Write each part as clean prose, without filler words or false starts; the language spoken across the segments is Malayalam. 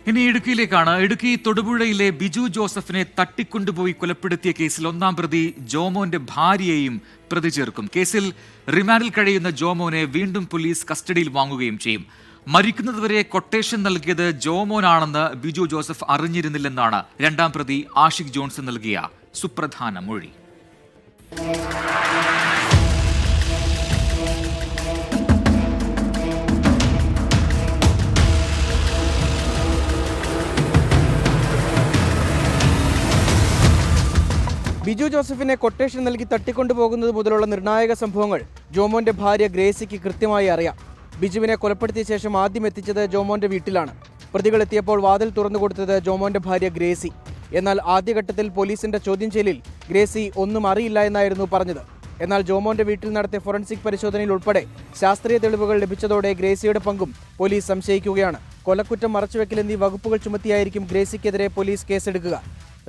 ഇനി ഇടുക്കിയിലേക്കാണ്. ഇടുക്കി തൊടുപുഴയിലെ ബിജു ജോസഫിനെ തട്ടിക്കൊണ്ടുപോയി കൊലപ്പെടുത്തിയ കേസിൽ ഒന്നാം പ്രതി ജോമോന്റെ ഭാര്യയെയും പ്രതി ചേർക്കും. കേസിൽ റിമാൻഡിൽ കഴിയുന്ന ജോമോനെ വീണ്ടും പോലീസ് കസ്റ്റഡിയിൽ വാങ്ങുകയും ചെയ്യും. മരിക്കുന്നതുവരെ കൊട്ടേഷൻ നൽകിയത് ജോമോനാണെന്ന് ബിജു ജോസഫ് അറിഞ്ഞിരുന്നില്ലെന്നാണ് രണ്ടാം പ്രതി ആഷിഖ് ജോൺസൺ നൽകിയ സുപ്രധാന മൊഴി. ബിജു ജോസഫിനെ കൊട്ടേഷൻ നൽകി തട്ടിക്കൊണ്ടുപോകുന്നത് മുതലുള്ള നിർണായക സംഭവങ്ങൾ ജോമോന്റെ ഭാര്യ ഗ്രേസിക്ക് കൃത്യമായി അറിയാം. ബിജുവിനെ കൊലപ്പെടുത്തിയ ശേഷം ആദ്യം എത്തിച്ചത് ജോമോന്റെ വീട്ടിലാണ്. പ്രതികൾ എത്തിയപ്പോൾ വാതിൽ തുറന്നുകൊടുത്തത് ജോമോന്റെ ഭാര്യ ഗ്രേസി. എന്നാൽ ആദ്യഘട്ടത്തിൽ പോലീസിന്റെ ചോദ്യം ചെയ്യലിൽ ഗ്രേസി ഒന്നും അറിയില്ല എന്നായിരുന്നു പറഞ്ഞത്. എന്നാൽ ജോമോന്റെ വീട്ടിൽ നടത്തിയ ഫോറൻസിക് പരിശോധനയിൽ ഉൾപ്പെടെ ശാസ്ത്രീയ തെളിവുകൾ ലഭിച്ചതോടെ ഗ്രേസിയുടെ പങ്കും പോലീസ് സംശയിക്കുകയാണ്. കൊലക്കുറ്റം മറച്ചുവെക്കൽ എന്നീ വകുപ്പുകൾ ചുമത്തിയായിരിക്കും ഗ്രേസിക്കെതിരെ പോലീസ് കേസെടുക്കുക.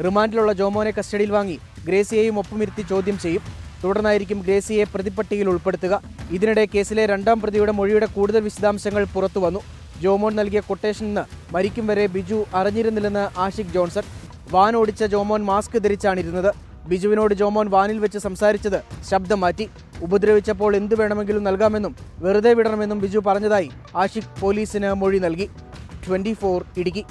റിമാൻഡിലുള്ള ജോമോനെ കസ്റ്റഡിയിൽ വാങ്ങി ഗ്രേസിയെയും ഒപ്പമിരുത്തി ചോദ്യം ചെയ്യും. തുടർന്നായിരിക്കും ഗ്രേസിയെ പ്രതിപ്പട്ടികയിൽ ഉൾപ്പെടുത്തുക. ഇതിനിടെ കേസിലെ രണ്ടാം പ്രതിയുടെ മൊഴിയുടെ കൂടുതൽ വിശദാംശങ്ങൾ പുറത്തുവന്നു. ജോമോൻ നൽകിയ കൊട്ടേഷനിൽ മരിക്കും വരെ ബിജു അറിഞ്ഞിരുന്നില്ലെന്ന് ആഷിഖ് ജോൺസൺ. വാൻ ഓടിച്ച ജോമോൻ മാസ്ക് ധരിച്ചാണിരുന്നത്. ബിജുവിനോട് ജോമോൻ വാനിൽ വെച്ച് സംസാരിച്ചത് ശബ്ദം മാറ്റി. ഉപദ്രവിച്ചപ്പോൾ എന്തു വേണമെങ്കിലും നൽകാമെന്നും വെറുതെ വിടണമെന്നും ബിജു പറഞ്ഞതായി ആഷിഖ് പോലീസിന് മൊഴി നൽകി. 24 ഇടുക്കി.